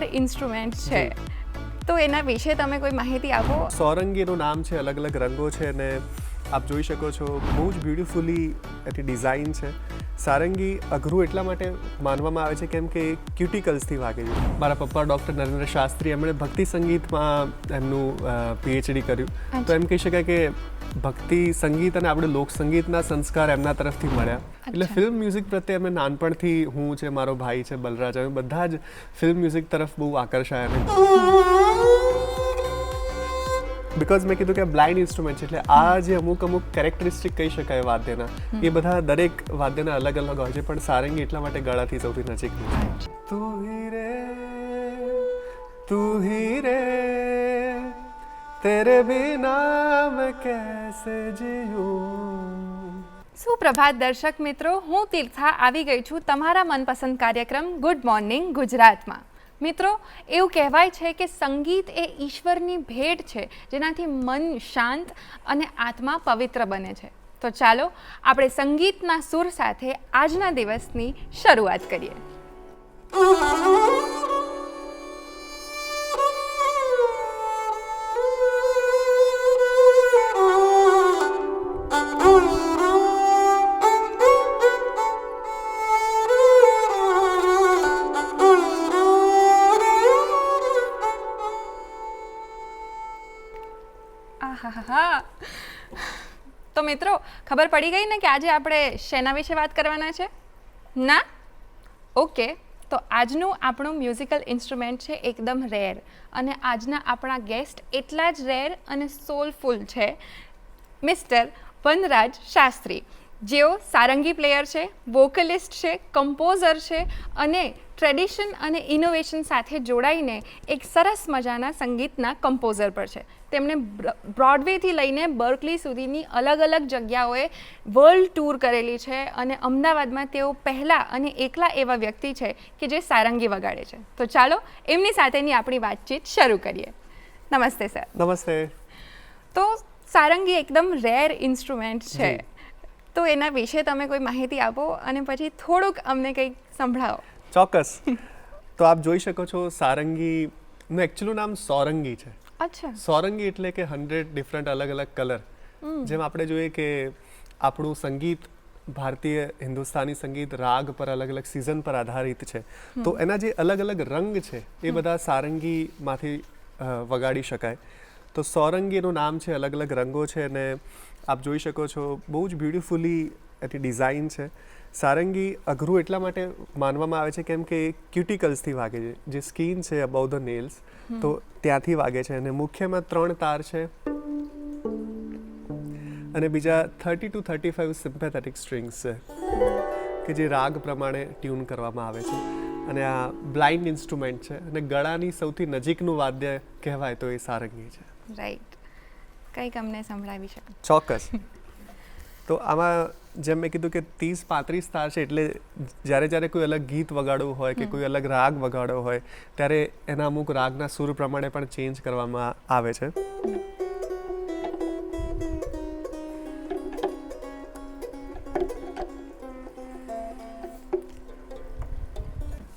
Rare instrument છે, તો એના વિશે તમે કોઈ માહિતી આપો. સોરંગીનું નામ છે, અલગ અલગ રંગો છે અને આપ જોઈ શકો છો બહુ જ બ્યુટિફુલી એની ડિઝાઇન છે. સારંગી અઘરું એટલા માટે માનવામાં આવે છે કેમ કે એ ક્યુટિકલ્સથી વાગે છે. મારા પપ્પા ડૉક્ટર નરેન્દ્ર શાસ્ત્રી, એમણે ભક્તિ સંગીતમાં એમનું પીએચડી કર્યું, તો એમ કહી શકાય કે ભક્તિ સંગીત અને આપણે લોકસંગીતના સંસ્કાર એમના તરફથી મળ્યા. એટલે ફિલ્મ મ્યુઝિક પ્રત્યે અમે નાનપણથી, હું છે, મારો ભાઈ છે બલરાજ, અમે બધા જ ફિલ્મ મ્યુઝિક તરફ બહુ આકર્ષાયા. બિકોઝ મેં કીધું કે બ્લાઇન્ડ ઇન્સ્ટ્રુમેન્ટ છે, એટલે આ જે અમુક કેરેક્ટરિસ્ટિક કહી શકાય વાદ્યના, એ બધા દરેક વાદ્યના અલગ અલગ હોય છે, પણ સારંગી એટલા માટે ગળાથી સૌથી નજીકનું છે. તું હી રે તેરે બિના મેં કૈસે જીઉં. સુપ્રભાત દર્શક મિત્રો, હું તીર્થા આવી ગઈ છું તમારા મનપસંદ કાર્યક્રમ ગુડ મોર્નિંગ ગુજરાતમાં. મિત્રો, એવું કહેવાય છે કે સંગીત એ ઈશ્વરની ભેટ છે, જેનાથી મન શાંત અને આત્મા પવિત્ર બને છે. તો ચાલો આપણે સંગીતના સુર સાથે આજના દિવસની શરૂઆત કરીએ. તો મિત્રો, ખબર પડી ગઈ ને કે આજે આપણે શેના વિશે વાત કરવાના છે? ના? ઓકે, તો આજનું આપણું મ્યુઝિકલ ઇન્સ્ટ્રુમેન્ટ છે એકદમ રેર, અને આજના આપણા ગેસ્ટ એટલા જ રેર અને સોલફુલ છે, મિસ્ટર વનરાજ શાસ્ત્રી, જેઓ સારંગી પ્લેયર છે, વોકલિસ્ટ છે, કમ્પોઝર છે અને ટ્રેડિશન અને ઇનોવેશન સાથે જોડાઈને એક સરસ મજાના સંગીતના કમ્પોઝર પર છે. તેમણે બ્રોડવેથી લઈને બર્કલી સુધીની અલગ અલગ જગ્યાઓએ વર્લ્ડ ટૂર કરેલી છે, અને અમદાવાદમાં તેઓ પહેલાં અને એકલા એવા વ્યક્તિ છે કે જે સારંગી વગાડે છે. તો ચાલો એમની સાથેની આપણી વાતચીત શરૂ કરીએ. નમસ્તે સર. નમસ્તે. તો સારંગી એકદમ રેર ઇન્સ્ટ્રુમેન્ટ છે, તો એના વિશે તમે કોઈ માહિતી આપો અને પછી થોડુંક અમને કંઈક સંભળાવો. ચોક્કસ. તો આપ જોઈ શકો છો, સારંગીનું એકચ્યુઅલું નામ સોરંગી છે. અચ્છા. સોરંગી એટલે કે 100 ડિફરન્ટ અલગ અલગ કલર. જેમ આપણે જોઈએ કે આપણું સંગીત, ભારતીય હિન્દુસ્તાની સંગીત રાગ પર, અલગ અલગ સિઝન પર આધારિત છે, તો એના જે અલગ અલગ રંગ છે એ બધા સારંગીમાંથી વગાડી શકાય. તો સોરંગીનું નામ છે, અલગ અલગ રંગો છે અને આપ જોઈ શકો છો બહુ જ બ્યુટિફુલી એની ડિઝાઇન છે. સારંગી અઘરું એટલા માટે માનવામાં આવે છે કેમ કે એ ક્યુટિકલ્સથી વાગે છે, જે સ્કિન છે અબાઉ ધ નેલ્સ, તો ત્યાંથી વાગે છે. અને મુખ્યમાં 3 તાર છે અને બીજા 30 to 35 સિમ્પેથેટિક સ્ટ્રિંગ્સ છે કે જે રાગ પ્રમાણે ટ્યુન કરવામાં આવે છે. અને આ બ્લાઇન્ડ ઇન્સ્ટ્રુમેન્ટ છે અને ગળાની સૌથી નજીકનું વાદ્ય કહેવાય તો એ સારંગી છે. રાઈટ. કંઈક અમને સંભળાવી શકો? ચોક્કસ. તો આમાં જેમ મેં કીધું કે 30-35 તાર છે, એટલે જ્યારે કોઈ અલગ ગીત વગાડવું હોય કે કોઈ અલગ રાગ વગાડવો હોય, ત્યારે એના અમુક રાગના સુર પ્રમાણે પણ ચેન્જ કરવામાં આવે છે.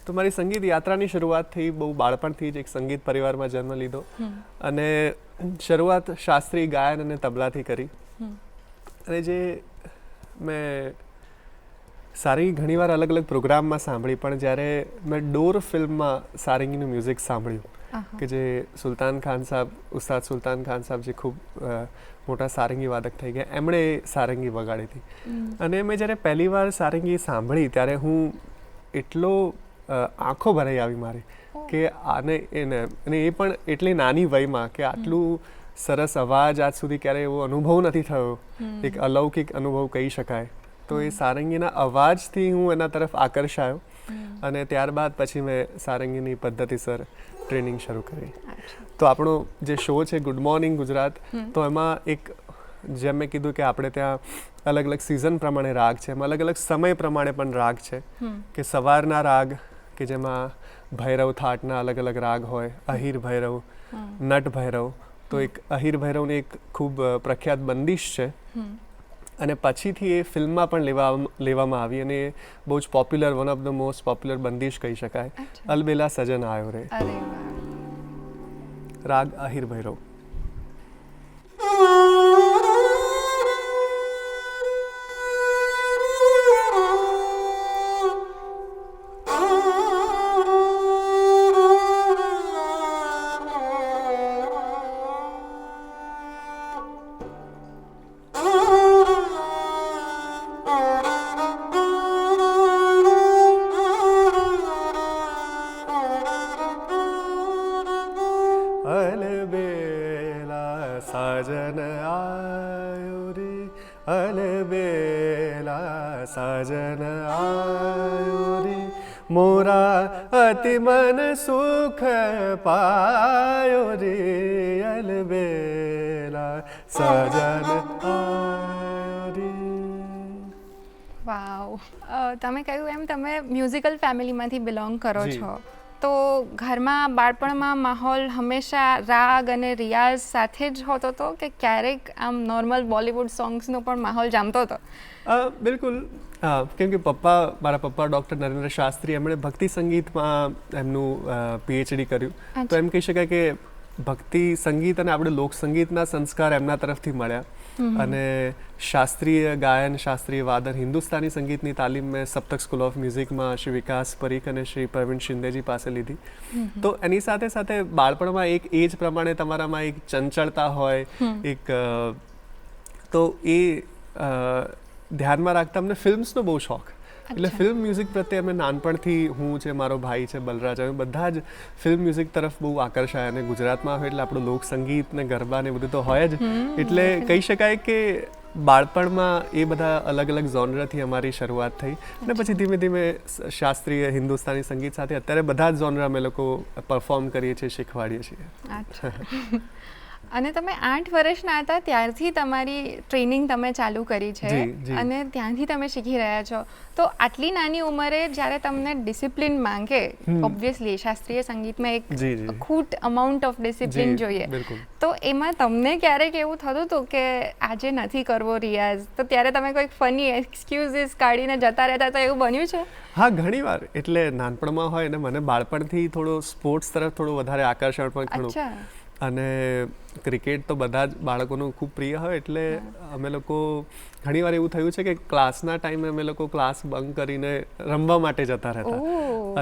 તો મારી સંગીત યાત્રાની શરૂઆત થઈ બહુ બાળપણથી જ. એક સંગીત પરિવારમાં જન્મ લીધો અને શરૂઆત શાસ્ત્રીય ગાયન અને તબલાથી કરી. અને જે મેં સારંગી ઘણીવાર અલગ અલગ પ્રોગ્રામમાં સાંભળી, પણ જ્યારે મેં ડોર ફિલ્મમાં સારંગીનું મ્યુઝિક સાંભળ્યું કે જે સુલતાન ખાન સાહેબ, ઉસ્તાદ સુલતાન ખાન સાહેબ, જે ખૂબ મોટા સારંગી વાદક થઈ ગયા, એમણે સારંગી વગાડી હતી. અને મેં જ્યારે પહેલી વાર સારંગી સાંભળી ત્યારે હું એટલો આંખો ભરાઈ આવી મારી કે આને એને, અને એ પણ એટલી નાની વયમાં, કે આટલું સરસ અવાજ આજ સુધી ક્યારેય એવો અનુભવ નથી થયો, એક અલૌકિક અનુભવ કહી શકાય. તો એ સારંગીના અવાજથી હું એના તરફ આકર્ષાયો અને ત્યારબાદ પછી મેં સારંગીની પદ્ધતિસર ટ્રેનિંગ શરૂ કરી. તો આપણો જે શો છે ગુડ મોર્નિંગ ગુજરાત, તો એમાં એક, જેમ મેં કીધું કે આપણે ત્યાં અલગ અલગ સિઝન પ્રમાણે રાગ છે, એમાં અલગ અલગ સમય પ્રમાણે પણ રાગ છે. કે સવારના રાગ કે જેમાં ભૈરવ થાટના અલગ અલગ રાગ હોય, અહિર ભૈરવ, નટ ભૈરવ. તો એક અહિર ભૈરવની એક ખૂબ પ્રખ્યાત બંદિશ છે અને પછીથી એ ફિલ્મમાં પણ લેવામાં આવી અને એ બહુ જ popular, one of the most popular બંદીશ કહી શકાય. અલબેલા સજન આયો રે, અરે વાહ. રાગ આહિર ભૈરવ. અલબેલા સાજન આયો રે, અલબેલા સાજન આયો રે, મોરા અતિ મન સુખ પાયો રે, અલબેલા સજન આયો રે. વાવ. તમે કહ્યું એમ તમે મ્યુઝિકલ ફેમિલીમાંથી બિલોંગ કરો જી. છો, તો ઘરમાં બાળપણમાં માહોલ હંમેશા રાગ અને રિયાઝ સાથે જ હોતો હતો કે ક્યારેક આમ નોર્મલ બોલિવૂડ સોંગ્સનો પણ માહોલ જામતો હતો? બિલકુલ. કેમ કે મારા પપ્પા ડૉક્ટર નરેન્દ્ર શાસ્ત્રી, એમણે ભક્તિ સંગીતમાં એમનું પીએચડી કર્યું. તો એમ કહી શકાય કે ભક્તિ સંગીત અને આપણે લોકસંગીતના સંસ્કાર એમના તરફથી મળ્યા. અને શાસ્ત્રીય ગાયન, શાસ્ત્રીય વાદન, હિન્દુસ્તાની સંગીતની તાલીમ મેં સપ્તક સ્કૂલ ઓફ મ્યુઝિકમાં શ્રી વિકાસ પરીખ અને શ્રી પ્રવીણ શિંદેજી પાસે લીધી. તો એની સાથે સાથે બાળપણમાં એક એજ પ્રમાણે તમારામાં એક ચંચળતા હોય, એક તો એ ધ્યાનમાં રાખતા અમને ફિલ્મ્સનો બહુ શોખ. એટલે ફિલ્મ મ્યુઝિક પ્રત્યે અમે નાનપણથી, હું છે, મારો ભાઈ છે બલરાજ, અમે બધા જ ફિલ્મ મ્યુઝિક તરફ બહુ આકર્ષાય. અને ગુજરાતમાં હોય એટલે આપણું લોકસંગીત ને ગરબા ને બધું તો હોય જ. એટલે કહી શકાય કે બાળપણમાં એ બધા અલગ અલગ ઝોનરથી અમારી શરૂઆત થઈ અને પછી ધીમે ધીમે શાસ્ત્રીય હિન્દુસ્તાની સંગીત સાથે અત્યારે બધા જ ઝોનર અમે લોકો પરફોર્મ કરીએ છીએ, શીખવાડીએ છીએ. અને તમે 8 વર્ષના હતા ત્યારથી તમારી ટ્રેનિંગ તમે ચાલુ કરી છે અને ત્યાંથી તમે શીખી રહ્યા છો. તો આટલી નાની ઉંમરે જ્યારે તમને ડિસિપ્લિન માંગે, ઓબ્વિયસલી શાસ્ત્રીય સંગીતમાં એક ખૂટ અમાઉન્ટ ઓફ ડિસિપ્લિન જોઈએ, તો એમાં તમને ક્યારેક એવું થતું હતું કે આજે નથી કરવો રિયાઝ, તો ત્યારે તમે કોઈક ફની એક્સક્યુઝીસ કાઢીને જતા રહેતા, તો એવું બન્યું છે? હા, ઘણીવાર. એટલે નાનપણમાં હોય ને મને બાળપણથી થોડો સ્પોર્ટ્સ તરફ થોડું વધારે આકર્ષણ પણ ઘણું, અને ક્રિકેટ તો બધા જ બાળકોનું ખૂબ પ્રિય હોય. એટલે અમે લોકો ઘણીવાર એવું થયું છે કે ક્લાસના ટાઈમે અમે લોકો ક્લાસ બંક કરીને રમવા માટે જતા રહેતા.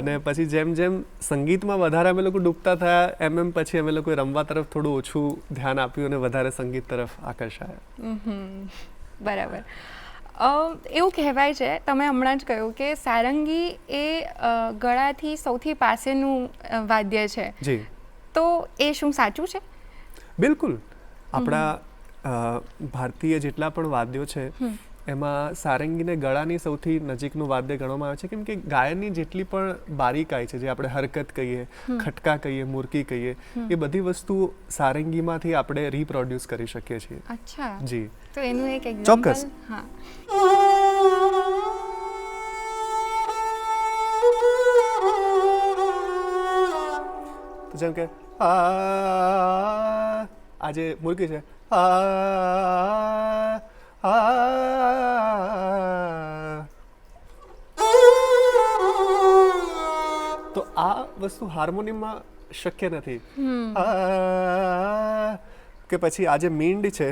અને પછી જેમ જેમ સંગીતમાં વધારે અમે લોકો ડૂબતા થયા એમ પછી અમે લોકોએ રમવા તરફ થોડું ઓછું ધ્યાન આપ્યું અને વધારે સંગીત તરફ આકર્ષાયા. બરાબર. એવું કહેવાય છે, તમે હમણાં જ કહ્યું કે સારંગી એ ગળાથી સૌથી પાસેનું વાદ્ય છે. જી. તો એ શું સાચું છે? બિલકુલ. આપણા ભારતીય જેટલા પણ વાદ્યો છે એમાં સારંગીને ગળાની સૌથી નજીકનું વાદ્ય ગણવામાં આવે છે. કેમ કે ગાયનની જેટલી પણ બારીકાઈ છે, જે આપણે હરકત કહીએ, ખટકા કહીએ, મુરકી કહીએ, એ બધી વસ્તુ સારંગીમાંથી આપણે રીપ્રોડ્યુસ કરી શકીએ છીએ. અચ્છા. જી. તો એનું એક એક્ઝામ્પલ. ચોક્કસ. હા. જેમ કે આજે મુરકી છે, તો આ વસ્તુ હાર્મોનિયમમાં શક્ય નથી. કે પછી આજે મીંડ છે,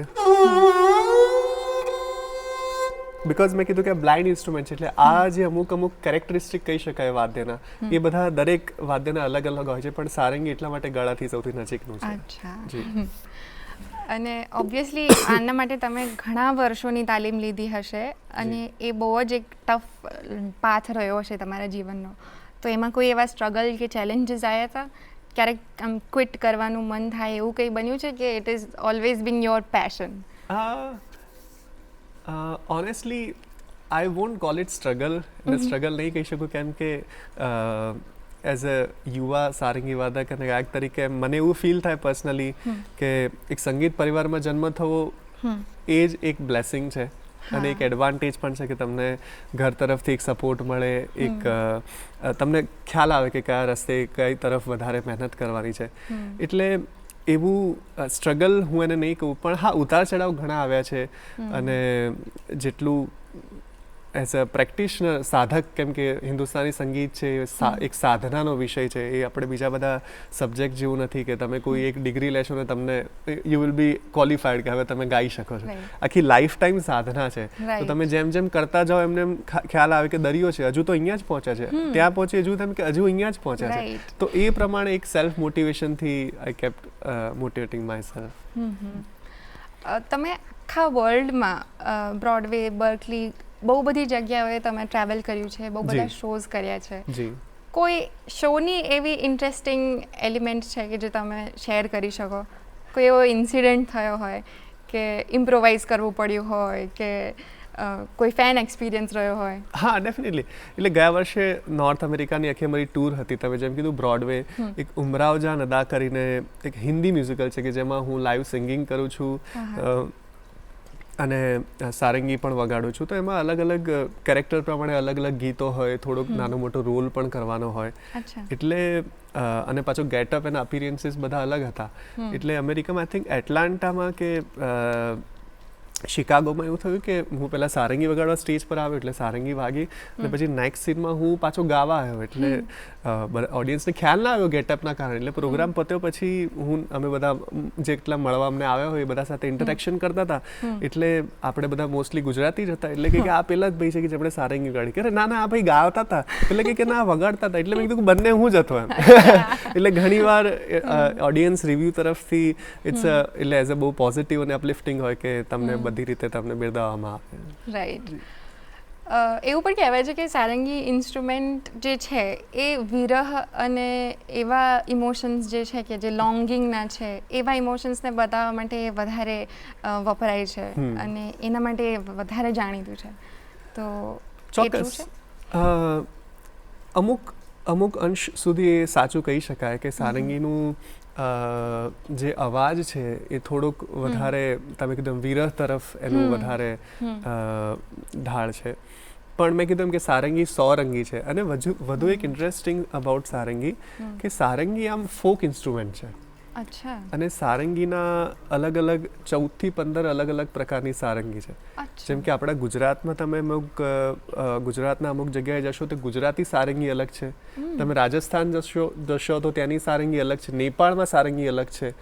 બિકોઝ મેં કીધું કે બ્લાઇન્ડ ઇન્સ્ટ્રુમેન્ટ છે, એટલે આ જે અમુક કેરેક્ટરિસ્ટિક કહી શકાય વાદ્યના, એ બધા દરેક વાદ્યના અલગ અલગ હોય છે, પણ સારંગી એટલા માટે ગળાથી સૌથી નજીકનું છે. જી. અને ઓબ્વિયસલી આના માટે તમે ઘણા વર્ષોની તાલીમ લીધી હશે અને એ બહુ જ એક ટફ પાથ રહ્યો હશે તમારા જીવનનો. તો એમાં કોઈ એવા સ્ટ્રગલ કે ચેલેન્જીસ આવ્યા હતા? ક્યારેક આમ ક્વિટ કરવાનું મન થાય એવું કંઈ બન્યું છે કે it is always bin your passion? Honestly I want call it struggle. Struggle નહીં કહી શકું, કેમ કે એઝ અ યુવા સારંગી વાદક અને ગાયક તરીકે મને એવું ફીલ થાય પર્સનલી કે એક સંગીત પરિવારમાં જન્મ થવો એ જ એક બ્લેસિંગ છે અને એક એડવાન્ટેજ પણ છે કે તમને ઘર તરફથી એક સપોર્ટ મળે, એક તમને ખ્યાલ આવે કે કયા રસ્તે કઈ તરફ વધારે મહેનત કરવાની છે. એટલે એવું સ્ટ્રગલ હું એને નહીં કહું, પણ હા ઉતાર ચઢાવ ઘણા આવ્યા છે. અને જેટલું એઝ અ પ્રેક્ટિશનર સાધક, કેમ કે હિન્દુસ્તાની સંગીત છે એક સાધનાનો વિષય છે. એ આપણે બીજા બધા સબ્જેક્ટ જેવું નથી કે તમે કોઈ એક ડિગ્રી લેશો ને તમને યુ વિલ બી ક્વોલિફાઈડ કે હવે તમે ગાઈ શકો છો. આખી લાઈફ ટાઈમ સાધના છે. તો તમે જેમ જેમ કરતા જાઓ એમને એમ ખ્યાલ આવે કે દરિયો છે, હજુ તો અહીંયા જ પહોંચ્યા છે, ત્યાં પહોંચે હજુ તેમ કે હજુ અહીંયા જ પહોંચ્યા છે. તો એ પ્રમાણે એક સેલ્ફ મોટિવેશનથી I kept motivating myself. તમે આખા વર્લ્ડમાં બ્રોડવે, બર્કલી, બહુ બધી જગ્યાઓએ તમે ટ્રાવેલ કર્યું છે, બહુ બધા શોઝ કર્યા છે. જી. કોઈ શોની એવી ઇન્ટરેસ્ટિંગ એલિમેન્ટ છે કે જે તમે શેર કરી શકો? કોઈ એવો ઇન્સિડન્ટ થયો હોય કે ઇમ્પ્રોવાઇઝ કરવું પડ્યું હોય કે કોઈ ફેન એક્સપિરિયન્સ રહ્યો હોય? હા, ડેફિનેટલી. એટલે ગયા વર્ષે નોર્થ અમેરિકાની આખી અમારી ટૂર હતી. તમે જેમ કીધું બ્રોડવે, એક ઉમરાવ જાન અદા કરીને એક હિન્દી મ્યુઝિકલ છે કે જેમાં હું લાઈવ સિંગિંગ કરું છું અને સારંગી પણ વગાડું છું. તો એમાં અલગ અલગ કેરેક્ટર પ્રમાણે અલગ અલગ ગીતો હોય, થોડોક નાનો મોટો રોલ પણ કરવાનો હોય. એટલે અને પાછો ગેટઅપ એના અપિયરન્સીસ બધા અલગ હતા. એટલે અમેરિકામાં આઈ થિંક એટલાન્ટામાં કે શિકાગોમાં એવું થયું કે હું પહેલાં સારંગી વગાડવા સ્ટેજ પર આવ્યો, એટલે સારંગી વાગી અને પછી નેક્સ્ટ સીનમાં હું પાછો ગાવા આવ્યો. એટલે ઓડિયન્સને ખ્યાલ ના આવ્યો ગેટઅપના કારણે. એટલે પ્રોગ્રામ પત્યો પછી અમે બધા જેટલા મળવા અમને આવ્યા હોય એ બધા સાથે ઇન્ટરેક્શન કરતા હતા. એટલે આપણે બધા મોસ્ટલી ગુજરાતી જ હતા. એટલે કે આ પેલા જ ભાઈ છે કે જેમણે સારંગી વગાડી, કે ના ના આ ભાઈ ગાતા હતા, એટલે કે ના વગાડતા હતા. એટલે મેં કીધું બંને હું જ હતો એમ. એટલે ઘણીવાર ઓડિયન્સ રિવ્યૂ તરફથી ઇટ્સ એટલે એઝ અ બહુ પોઝિટિવ અને અપલિફ્ટિંગ હોય કે તમને બધી રીતે તમને બિરદાવવામાં આવે. રાઈટ. એવું પણ કહેવાય છે કે સારંગી ઇન્સ્ટ્રુમેન્ટ જે છે એ વિરહ અને એવા ઇમોશન્સ જે છે કે જે લોંગિંગના છે એવા ઇમોશન્સને બતાવવા માટે વધારે વપરાય છે અને એના માટે વધારે જાણીતું છે. તો ચોક્કસ અમુક અંશ સુધી એ સાચું કહી શકાય કે સારંગીનું જે અવાજ છે એ થોડોક વધારે તમે કીધું વિરહ તરફ એનું વધારે ઢાળ છે. પણ મેં કીધું કે સારંગી 100 રંગી છે. અને વધુ એક ઇન્ટરેસ્ટિંગ અબાઉટ સારંગી કે સારંગી આમ ફોક ઇન્સ્ટ્રુમેન્ટ છે. અચ્છા. અને સારંગીના અલગ અલગ 14 થી 15 અલગ અલગ પ્રકારની સારંગી છે. જેમ કે આપણા ગુજરાતમાં તમે ગુજરાતના અમુક જગ્યાએ જશો તો ગુજરાતી સારંગી અલગ છે. તમે રાજસ્થાન જશો તો ત્યાંની સારંગી અલગ છે. નેપાળમાં સારંગી અલગ છે.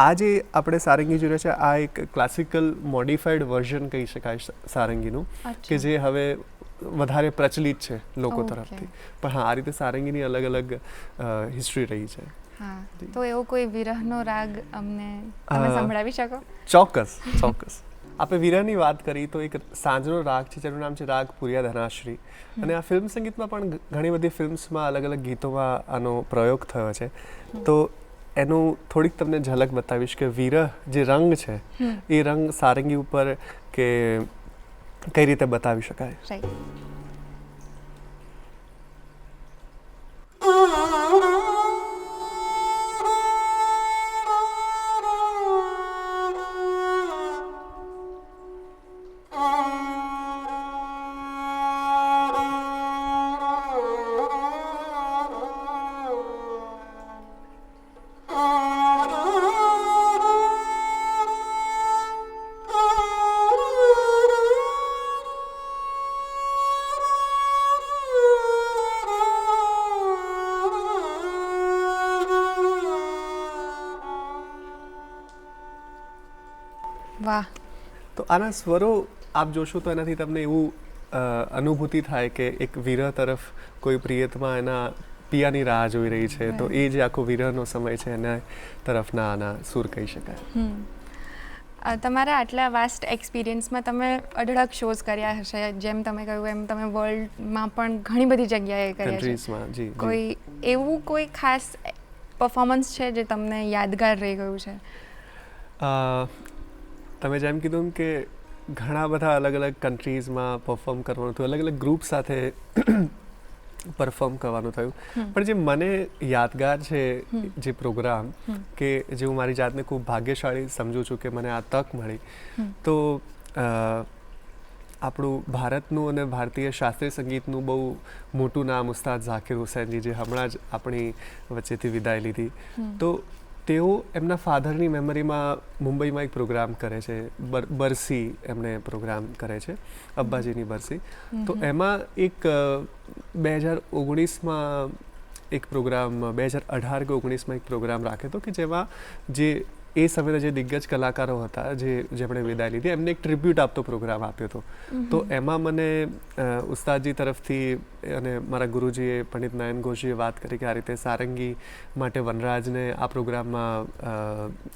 આ જે આપણે સારંગી જોઈએ છે આ એક ક્લાસિકલ મોડિફાઈડ વર્ઝન કહી શકાય સારંગીનું, કે જે હવે વધારે પ્રચલિત છે લોકો તરફથી. પણ હા, આ રીતે સારંગીની અલગ અલગ હિસ્ટ્રી રહી છે. હા, તો એવો કોઈ વિરહનો રાગ અમને તમે સંભળાવી શકો? ચોક્કસ. આપણે વિરહની વાત કરી તો એક સાંજનો રાગ છે જેનું નામ છે રાગ પુરિયા ધનાશ્રી. અને આ ફિલ્મ સંગીતમાં પણ ઘણી બધી ફિલ્મ્સમાં અલગ અલગ ગીતોમાં આનો પ્રયોગ થયો છે. તો એનું થોડીક તમને ઝલક બતાવીશ કે વિરહ જે રંગ છે એ રંગ સારંગી ઉપર કે કઈ રીતે બતાવી શકાય. વાહ. તો આના સ્વરો આપ જોશો તો એનાથી તમને એવું અનુભૂતિ થાય કે એક વિરહ તરફ કોઈ પ્રિયતમા એના પિયાની રાહ જોઈ રહી છે. તો એ જે આખો વિરહનો સમય છે એના તરફના આના સૂર કહી શકાય. તમારા આટલા વાસ્ટ એક્સપિરિયન્સમાં તમે અઢળક શોઝ કર્યા હશે. જેમ તમે કહ્યું એમ તમે વર્લ્ડમાં પણ ઘણી બધી જગ્યાએ કર્યા છે. કોઈ એવું કોઈ ખાસ પરફોર્મન્સ છે જે તમને યાદગાર રહી ગયું છે? તમે જેમ કીધું કે ઘણા બધા અલગ અલગ કન્ટ્રીઝમાં પરફોર્મ કરવાનું થયું, અલગ અલગ ગ્રુપ સાથે પરફોર્મ કરવાનું થયું. પણ જે મને યાદગાર છે જે પ્રોગ્રામ, કે જે હું મારી જાતને ખૂબ ભાગ્યશાળી સમજું છું કે મને આ તક મળી, તો આપણું ભારતનું અને ભારતીય શાસ્ત્રીય સંગીતનું બહુ મોટું નામ ઉસ્તાદ ઝાકિર હુસૈનજી, જે હમણાં જ આપણી વચ્ચેથી વિદાય લીધી. તો તેઓ એમના ફાધરની મેમરીમાં મુંબઈમાં એક પ્રોગ્રામ કરે છે, બરસી એમને પ્રોગ્રામ કરે છે, અબ્બાજીની બરસી. તો એમાં એક 2019માં એક પ્રોગ્રામ, 2018 કે 2019માં એક પ્રોગ્રામ રાખ્યો હતો કે જેમાં જે એ સમયના જે દિગ્ગજ કલાકારો હતા જેમણે વિદાય લીધી એમને એક ટ્રિબ્યુટ આપતો પ્રોગ્રામ આપ્યો હતો. તો એમાં મને ઉસ્તાદજી તરફથી અને મારા ગુરુજીએ પંડિત નયન ઘોષજીએ વાત કરી કે આ રીતે સારંગી માટે વનરાજને આ પ્રોગ્રામમાં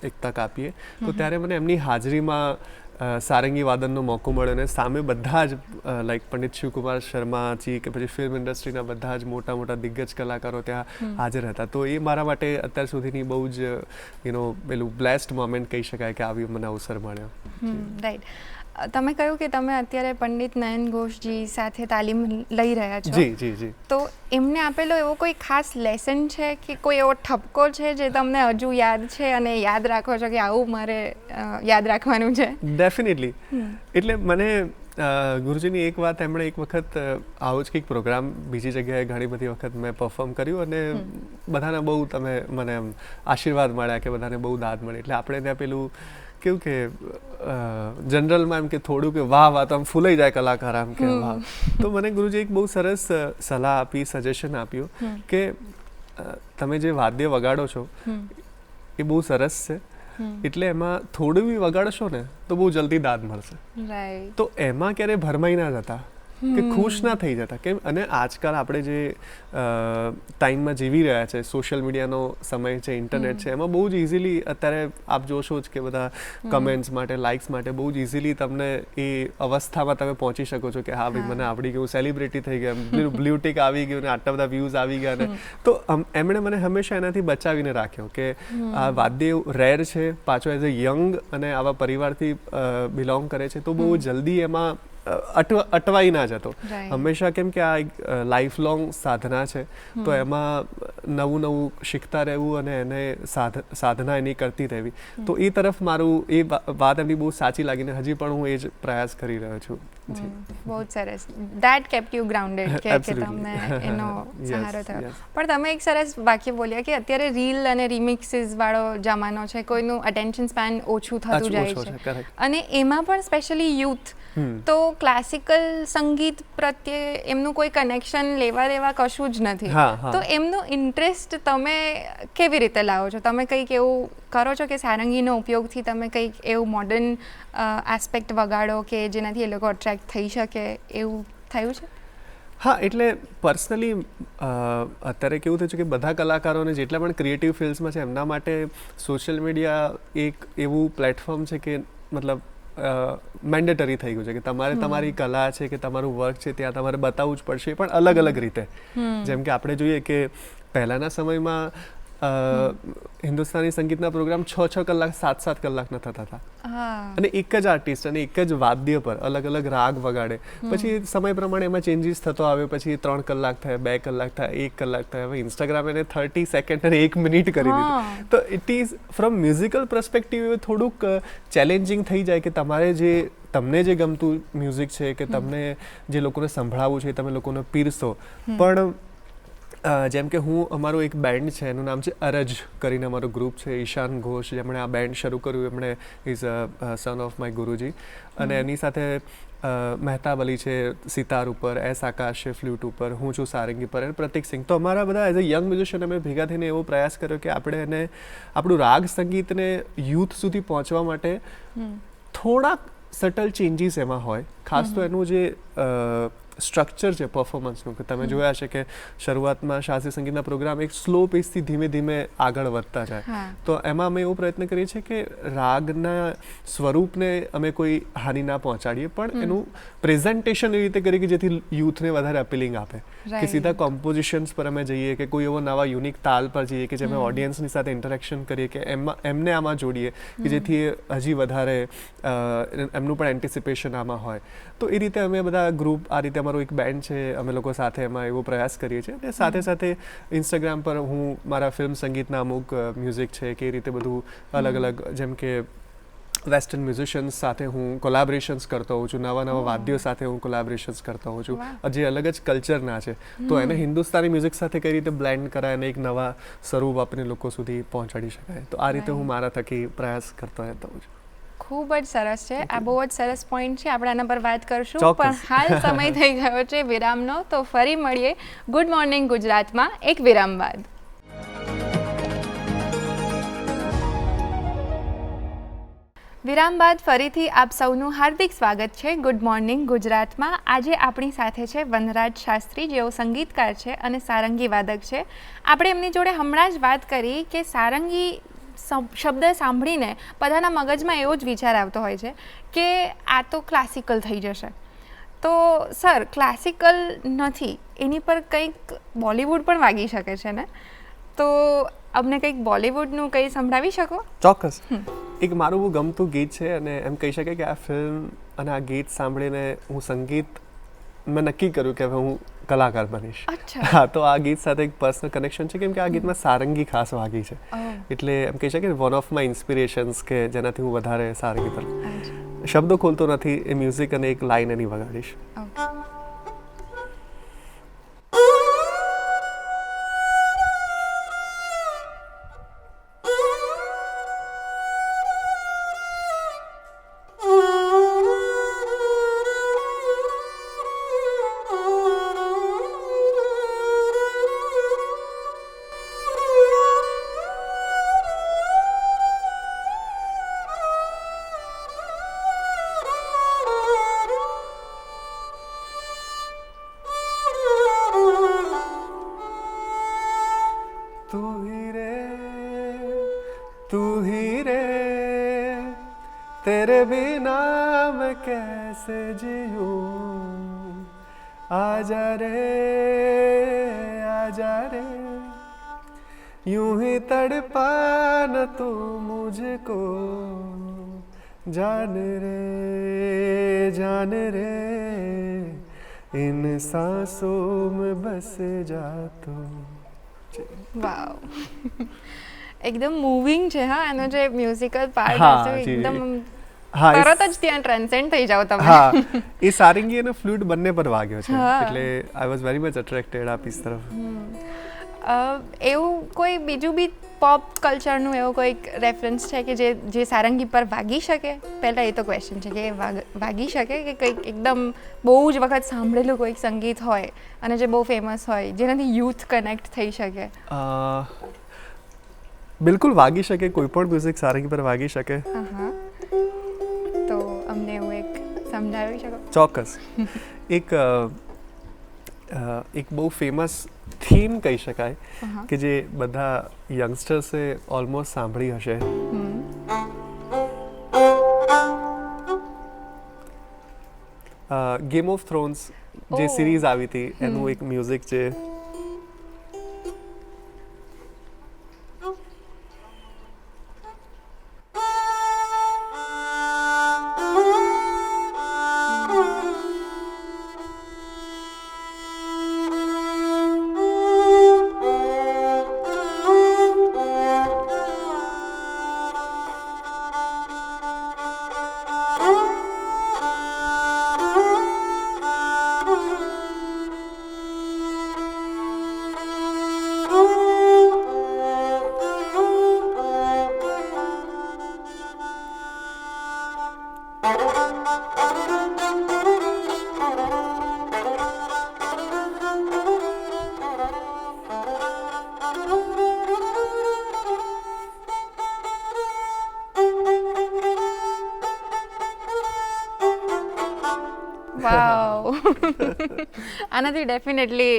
એક તક આપીએ. તો ત્યારે મને એમની હાજરીમાં સારંગી વાદનનો મોકો મળ્યો અને સામે બધા જ લાઈક પંડિત શિવકુમાર શર્માજી કે પછી ફિલ્મ ઇન્ડસ્ટ્રીના બધા જ મોટા મોટા દિગ્ગજ કલાકારો ત્યાં હાજર હતા. તો એ મારા માટે અત્યાર સુધીની બહુ જ પેલું બ્લેસ્ડ મોમેન્ટ કહી શકાય કે આવી મને અવસર મળ્યો. રાઈટ. તમે કહ્યું કે તમે અત્યારે પંડિત નયન ઘોષજી સાથે તાલીમ લઈ રહ્યા છો. જી જી જી. તો એમને આપેલો એવો કોઈ ખાસ લેસન છે કે કોઈ એવો ઠપકો છે જે તમને હજુ યાદ છે અને યાદ રાખો છો કે આવું મારે યાદ રાખવાનું છે? ડેફિનેટલી. એટલે મને ગુરુજીની એક વાત, એમણે એક વખત આવો જ કંઈક પ્રોગ્રામ બીજી જગ્યાએ ઘણી બધી વખત મેં પરફોર્મ કર્યું અને બધાને બહુ મને એમ આશીર્વાદ મળ્યા કે બધાને બહુ દાદ મળી. એટલે આપણે ત્યાં પેલું કેવું કે જનરલમાં એમ કે થોડું કે વાહ વાહ તો આમ ફૂલાઈ જાય કલાકાર આમ કે વાહ. તો મને ગુરુજી એક બહુ સરસ સલાહ આપી, સજેશન આપ્યું કે તમે જે વાદ્ય વગાડો છો એ બહુ સરસ છે, એટલે એમાં થોડું બી વગાડશો ને તો બહુ જલ્દી દાદ મળશે. તો એમાં ક્યારે ભરમાઈ ના જતા કે ખુશ ના થઈ જતા. કેમ? અને આજકાલ આપણે જે ટાઈમમાં જીવી રહ્યા છે, સોશિયલ મીડિયાનો સમય છે, ઇન્ટરનેટ છે, એમાં બહુ જ ઇઝીલી અત્યારે આપ જોશો જ કે બધા કમેન્ટ્સ માટે, લાઇક્સ માટે બહુ જ ઇઝીલી તમને એ અવસ્થામાં તમે પહોંચી શકો છો કે હા ભાઈ મને આવડી ગયું, સેલિબ્રિટી થઈ ગયા, બ્લુ ટિક આવી ગયું ને આટલા બધા વ્યૂઝ આવી ગયા ને. તો એમણે મને હંમેશા એનાથી બચાવીને રાખ્યો કે આ વાદ્ય રેર છે, પાછો એઝ અ યંગ અને આવા પરિવારથી બિલોંગ કરે છે, તો બહુ જલ્દી એમાં અટવાઈ ના જતો. હંમેશા કેમ કે આ એક લાઈફ લોંગ સાધના છે, તો એમાં નવું નવું શીખતા રહેવું અને એને સાધના એની કરતી રહેવી. તો એ તરફ મારું એ વાત એમની બહુ સાચી લાગીને હજી પણ હું એ જ પ્રયાસ કરી રહ્યો છું. બહુ જ સરસ. ધેટ કેપ્ટ યુ ગ્રાઉન્ડેડ કે તમને એનો સહારો થયો. પણ તમે એક સરસ વાક્ય બોલ્યા કે અત્યારે રીલ અને રિમિક્સીસ વાળો જમાનો છે, કોઈનું અટેન્શન સ્પેન ઓછું થતું જાય છે અને એમાં પણ સ્પેશિયલી યુથ. તો ક્લાસિકલ સંગીત પ્રત્યે એમનું કોઈ કનેક્શન લેવા દેવા કશું જ નથી. તો એમનો ઇન્ટરેસ્ટ તમે કેવી રીતે લાવો છો? તમે કંઈક એવું કરો છો કે સારંગીનો ઉપયોગથી તમે કંઈક એવું મોડર્ન એસ્પેક્ટ વગાડો કે જેનાથી એ લોકો અટ્રેક્ટ થઈ શકે, એવું થયું છે? હા, એટલે પર્સનલી અત્યારે કેવું થયું છે કે બધા કલાકારોને જેટલા પણ ક્રિએટિવ ફિલ્ડ્સમાં છે એમના માટે સોશિયલ મીડિયા એક એવું પ્લેટફોર્મ છે કે મતલબ મેન્ડેટરી થઈ ગયું છે કે તમારે તમારી કલા છે કે તમારું વર્ક છે ત્યાં તમારે બતાવવું જ પડશે, પણ અલગ અલગ રીતે. જેમ કે આપણે જોઈએ કે પહેલાંના સમયમાં હિન્દુસ્તાની સંગીતના પ્રોગ્રામ 6 કલાક 7 કલાકના થતા હતા અને એક જ આર્ટિસ્ટ અને એક જ વાદ્ય પર અલગ અલગ રાગ વગાડે. પછી સમય પ્રમાણે એમાં ચેન્જીસ થતો આવ્યો, પછી 3 કલાક થાય, 2 કલાક થાય, 1 કલાક થાય. હવે ઇન્સ્ટાગ્રામ એને 30 સેકન્ડ અને 1 મિનિટ કરી દીધું. તો it is from musical perspective થોડુંક ચેલેન્જિંગ થઈ જાય કે તમારે તમને જે ગમતું મ્યુઝિક છે કે તમને જે લોકોને સંભળાવવું છે તમે લોકોને પીરસો. પણ જેમ કે અમારું એક બેન્ડ છે, એનું નામ છે અરજ કરીને અમારું ગ્રુપ છે. ઈશાન ઘોષ જેમણે આ બેન્ડ શરૂ કર્યું, એમણે is a son of my guruji. અને એની સાથે મહેતાબ અલી છે સિતાર ઉપર, એસ આકાશ છે ફ્લ્યુટ ઉપર, હું છું સારંગી પર, અને પ્રતિક સિંહ. તો અમારા બધા એઝ અ યંગ મ્યુઝિશિયન અમે ભેગા થઈને એવો પ્રયાસ કર્યો કે આપણે એને આપણું રાગ સંગીતને યુથ સુધી પહોંચવા માટે થોડાક સટલ ચેન્જીસ એમાં હોય. ખાસ તો એનું જે સ્ટ્રક્ચર છે પરફોર્મન્સનું, કે તમે જોયા છે કે શરૂઆતમાં શાસ્ત્રીય સંગીતના પ્રોગ્રામ એક સ્લો પેસથી ધીમે ધીમે આગળ વધતા જાય. તો એમાં અમે એવો પ્રયત્ન કરીએ છીએ કે રાગના સ્વરૂપને અમે કોઈ હાનિ ના પહોંચાડીએ, પણ એનું પ્રેઝન્ટેશન એવી રીતે કરીએ કે જેથી યુથને વધારે અપીલિંગ આપે. કે સીધા કોમ્પોઝિશન્સ પર અમે જઈએ કે કોઈ એવો નવા યુનિક તાલ પર જઈએ કે જે અમે ઓડિયન્સની સાથે ઇન્ટરેક્શન કરીએ કે એમને આમાં જોડીએ કે જેથી હજી વધારે એમનું પણ એન્ટિસિપેશન આમાં હોય. તો એ રીતે અમે બધા ગ્રુપ, આ રીતે અમારો એક બેન્ડ છે, અમે લોકો સાથે એમાં એવો પ્રયાસ કરીએ છીએ. અને સાથે સાથે ઇન્સ્ટાગ્રામ પર હું મારા ફિલ્મ સંગીતના અમુક મ્યુઝિક છે કે એ રીતે બધું અલગ અલગ, જેમ કે વેસ્ટર્ન મ્યુઝિશિયન્સ સાથે હું કોલેબોરેશન્સ કરતો હોઉં છું, નવા નવા વાદ્યો સાથે હું કોલેબોરેશન્સ કરતો હોઉં છું, જે અલગ જ કલ્ચરના છે. તો એને હિન્દુસ્તાની મ્યુઝિક સાથે કઈ રીતે બ્લેન્ડ કરાય અને એક નવા સ્વરૂપ આપીને લોકો સુધી પહોંચાડી શકાય, તો આ રીતે હું મારા થકી પ્રયાસ કરતો રહેતો હોઉં છું. ખૂબ જ સરસ છે. આ બહુ જ સરસ પોઈન્ટ છે. આપણે આના પર વાત કરશું, ચોક્કસ. પણ હાલ સમય થઈ ગયો છે વિરામનો. તો ફરી મળીએ ગુડ મોર્નિંગ ગુજરાતમાં એક વિરામ બાદ. વિરામ બાદ ફરીથી આપ સૌનું હાર્દિક સ્વાગત છે ગુડ મોર્નિંગ ગુજરાતમાં. આજે આપણી સાથે છે વનરાજ શાસ્ત્રી, જેઓ સંગીતકાર છે અને સારંગી વાદક છે. આપણે એમની જોડે હમણાં જ વાત કરી કે સારંગી શબ્દ સાંભળીને બધાના મગજમાં એવો જ વિચાર આવતો હોય છે કે આ તો ક્લાસિકલ થઈ જશે. તો સર, ક્લાસિકલ નથી, એની પર કંઈક બોલિવૂડ પણ વાગી શકે છે ને? તો અમને કંઈક બોલિવૂડનું કંઈ સંભળાવી શકો? ચોક્કસ. એક મારું બહુ ગમતું ગીત છે અને એમ કહી શકાય કે આ ફિલ્મ અને આ ગીત સાંભળીને હું સંગીત મેં નક્કી કર્યું કે હવે હું કલાકાર બનીશ. હા, તો આ ગીત સાથે એક પર્સનલ કનેક્શન છે કેમ કે આ ગીતમાં સારંગી ખાસ વાગી છે. એટલે એમ કહી શકાય વન ઓફ માય ઇન્સ્પિરેશન્સ કે જેનાથી હું વધારે સારંગી પર શબ્દો ખોલતો નથી, એ મ્યુઝિક અને એક લાઈન એની વગાડીશ. तू ही रे तेरे बिना मैं कैसे जीऊं, आजा रे यूं ही तड़पाना तू मुझको, जान रे इन सांसों में बस जा तू. વાવ, એકદમ મૂવિંગ છે. હા, એનો જે મ્યુઝિકલ પાર્ટ છે એકદમ તરત જ ત્યાં ટ્રાન્સેન્ડ થઈ જાવ તમે. હા, એ સારંગી અને ફ્લૂટ બંને પર વાગ્યો છે, એટલે I was very much attracted આ પીસ તરફ. એવું કોઈ બીજું બી પોપ કલ્ચરનું એવો કોઈક રેફરન્સ છે કે જે સારંગી પર વાગી શકે? પહેલાં એ તો ક્વેશ્ચન છે કે વાગી શકે કે કંઈક એકદમ બહુ જ વખત સાંભળેલું કોઈક સંગીત હોય અને જે બહુ ફેમસ હોય, જેનાથી યુથ કનેક્ટ થઈ શકે? બિલકુલ વાગી શકે, કોઈ પણ મ્યુઝિક સારંગી પર વાગી શકે. તો અમને એવું એક સમજાવી શકો? ચોક્કસ. એક બહુ ફેમસ થીમ કહી શકાય કે જે બધા યંગસ્ટર્સે ઓલમોસ્ટ સાંભળી હશે. ગેમ ઓફ થ્રોન્સ જે સિરીઝ આવી હતી એનું એક મ્યુઝિક છે. વાવ, આનાથી ડેફિનેટલી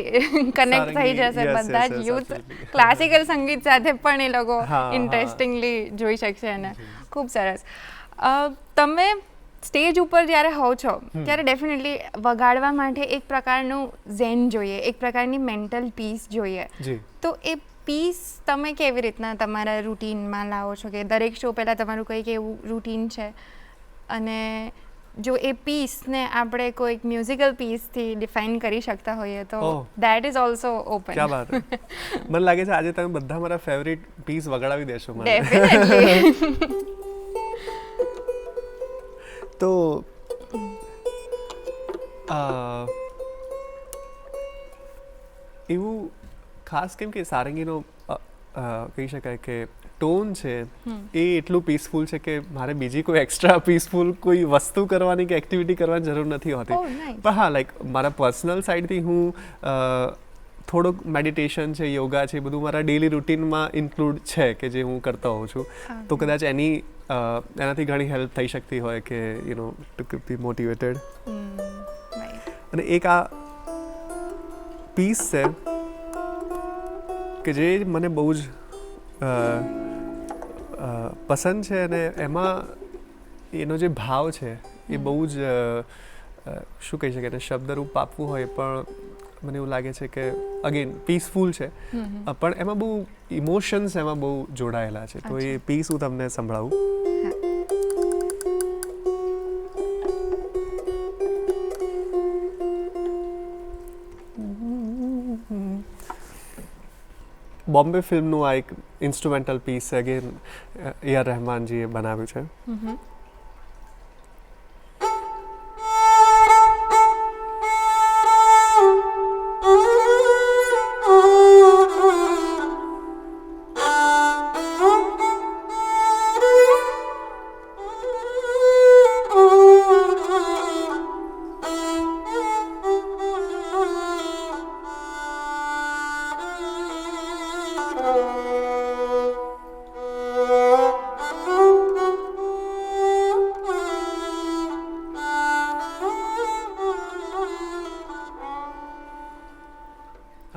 કનેક્ટ થઈ જશે બધા જ યુથ. ક્લાસિકલ સંગીત સાથે પણ એ લોકો ઇન્ટરેસ્ટિંગલી જોઈ શકશે એને. ખૂબ સરસ. તમે સ્ટેજ ઉપર જ્યારે હોવ છો ત્યારે ડેફિનેટલી વગાડવા માટે એક પ્રકારનું ઝેન જોઈએ, એક પ્રકારની મેન્ટલ પીસ જોઈએ. તો એ પીસ તમે કેવી રીતના તમારા રૂટીનમાં લાવો છો? કે દરેક શો પહેલાં તમારું કંઈક એવું રૂટીન છે, અને જો એ પીસને આપણે કોઈક મ્યુઝિકલ પીસથી ડિફાઇન કરી શકતા હોઈએ તો દેટ ઇઝ ઓલ્સો ઓપન. ક્યા વાત હે. મને લાગે છે આજે તમે બધા મારા ફેવરિટ પીસ વગાડાવી દેશો મને. ડેફિનેટલી. તો એવું ખાસ કેમ કે સારંગીનો કહી શકાય કે ટોન છે એ એટલું પીસફુલ છે કે મારે બીજી કોઈ એક્સ્ટ્રા પીસફુલ કોઈ વસ્તુ કરવાની કે એક્ટિવિટી કરવાની જરૂર નથી હોતી. Oh, nice. પણ હા લાઈક મારા પર્સનલ સાઈડથી હું થોડોક મેડિટેશન છે, યોગા છે, બધું મારા ડેલી રૂટીનમાં ઇન્ક્લુડ છે કે જે હું કરતો હોઉં છું. તો કદાચ એનાથી ઘણી હેલ્પ થઈ શકતી હોય કે you know to be motivated. અને એક આ પીસ છે કે જે મને બહુ જ પસંદ છે અને એમાં એનો જે ભાવ છે એ બહુ જ શું કહી શકાય એને શબ્દરૂપ આપવું હોય પણ મને એવું લાગે છે કે અગેન પીસફુલ છે પણ એમાં બહુ ઇમોશન્સ એમાં બહુ જોડાયેલા છે. તો એ પીસ હું તમને સંભળાવું. બોમ્બે ફિલ્મનું આ એક ઇન્સ્ટ્રુમેન્ટલ પીસ છે. Again A.R. રહેમાનજીએ બનાવ્યું છે.